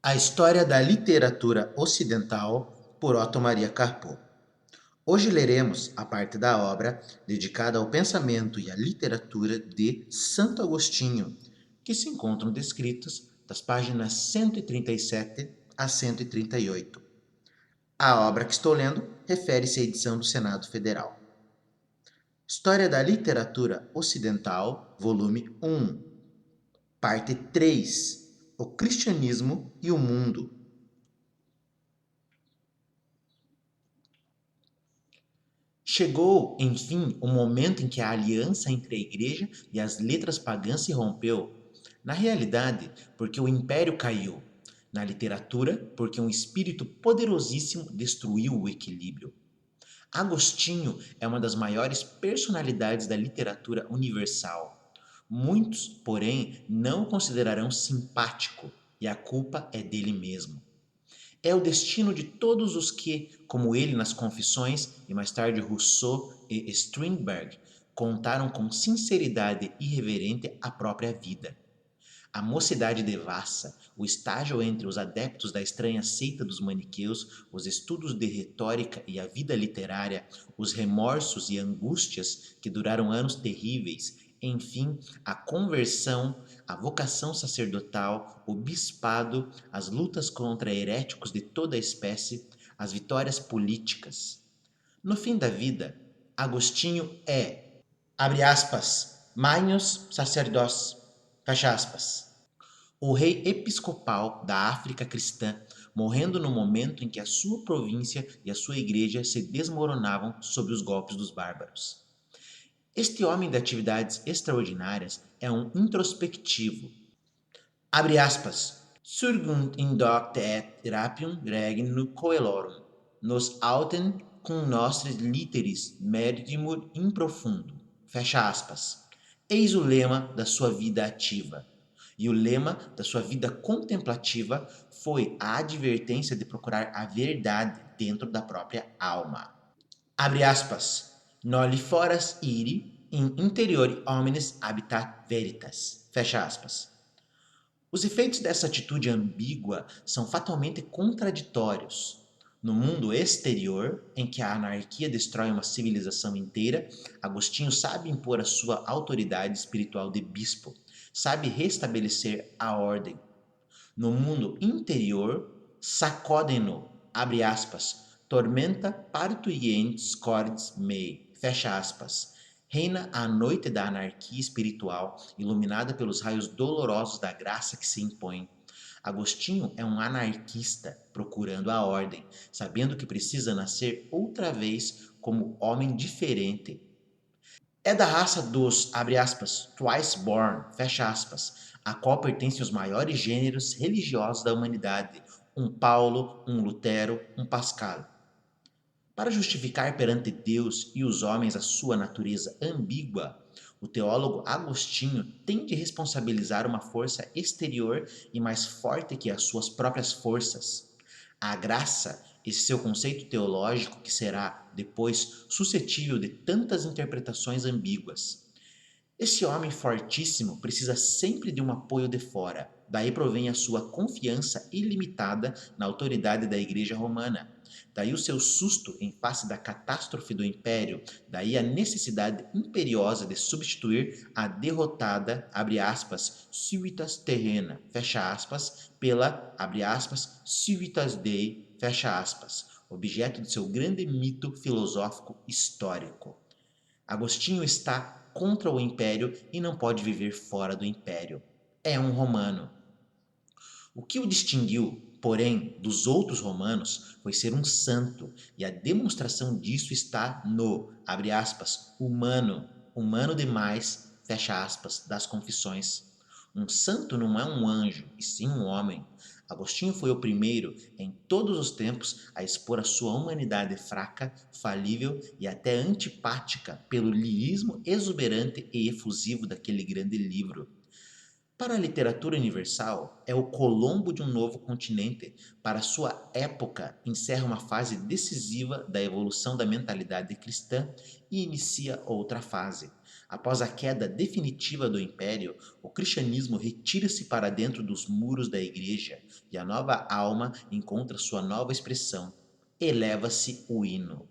A História da Literatura Ocidental, por Otto Maria Carpo. Hoje leremos a parte da obra dedicada ao pensamento e à literatura de Santo Agostinho, que se encontram descritos das páginas 137 a 138. A obra que estou lendo refere-se à edição do Senado Federal. História da Literatura Ocidental, volume 1, parte 3, o cristianismo e o mundo. Chegou, enfim, o momento em que a aliança entre a Igreja e as letras pagãs se rompeu. Na realidade, porque o império caiu. Na literatura, porque um espírito poderosíssimo destruiu o equilíbrio. Agostinho é uma das maiores personalidades da literatura universal. Muitos, porém, não o considerarão simpático, e a culpa é dele mesmo. É o destino de todos os que, como ele nas Confissões e mais tarde Rousseau e Strindberg, contaram com sinceridade irreverente a própria vida. A mocidade devassa, o estágio entre os adeptos da estranha seita dos maniqueus, os estudos de retórica e a vida literária, os remorsos e angústias que duraram anos terríveis, enfim, a conversão, a vocação sacerdotal, o bispado, as lutas contra heréticos de toda a espécie, as vitórias políticas. No fim da vida, Agostinho é, abre aspas, Magnus Sacerdotes, fecha aspas, o rei episcopal da África cristã, morrendo no momento em que a sua província e a sua igreja se desmoronavam sob os golpes dos bárbaros. Este homem de atividades extraordinárias é um introspectivo. Abre aspas. Surgunt indocte et rapium regnum coelorum, nos autem cum nostris literis meridimur in profundum. Fecha aspas. Eis o lema da sua vida ativa. E o lema da sua vida contemplativa foi a advertência de procurar a verdade dentro da própria alma. Abre aspas. Noli foras iri in interiori homines habitat veritas. Fecha aspas. Os efeitos dessa atitude ambígua são fatalmente contraditórios. No mundo exterior, em que a anarquia destrói uma civilização inteira, Agostinho sabe impor a sua autoridade espiritual de bispo, sabe restabelecer a ordem. No mundo interior, sacodem-no, abre aspas, tormenta parturientes cordis mei, fecha aspas. Reina a noite da anarquia espiritual, iluminada pelos raios dolorosos da graça que se impõe. Agostinho é um anarquista procurando a ordem, sabendo que precisa nascer outra vez como homem diferente. É da raça dos, abre aspas, twice born, fecha aspas, a qual pertencem os maiores gêneros religiosos da humanidade, um Paulo, um Lutero, um Pascal. Para justificar perante Deus e os homens a sua natureza ambígua, o teólogo Agostinho tem de responsabilizar uma força exterior e mais forte que as suas próprias forças. A graça, esse seu conceito teológico que será, depois, suscetível de tantas interpretações ambíguas. Esse homem fortíssimo precisa sempre de um apoio de fora. Daí provém a sua confiança ilimitada na autoridade da Igreja Romana. Daí o seu susto em face da catástrofe do império. Daí a necessidade imperiosa de substituir a derrotada, abre aspas, civitas terrena, fecha aspas, pela, abre aspas, civitas dei, fecha aspas, objeto de seu grande mito filosófico histórico. Agostinho está contra o império e não pode viver fora do império. É um romano. O que o distinguiu, porém, dos outros romanos foi ser um santo, e a demonstração disso está no, abre aspas, humano demais, fecha aspas, das Confissões. Um santo não é um anjo, e sim um homem. Agostinho foi o primeiro, em todos os tempos, a expor a sua humanidade fraca, falível e até antipática pelo lirismo exuberante e efusivo daquele grande livro. Para a literatura universal, é o Colombo de um novo continente. Para sua época, encerra uma fase decisiva da evolução da mentalidade cristã e inicia outra fase. Após a queda definitiva do império, o cristianismo retira-se para dentro dos muros da igreja e a nova alma encontra sua nova expressão. Eleva-se o hino.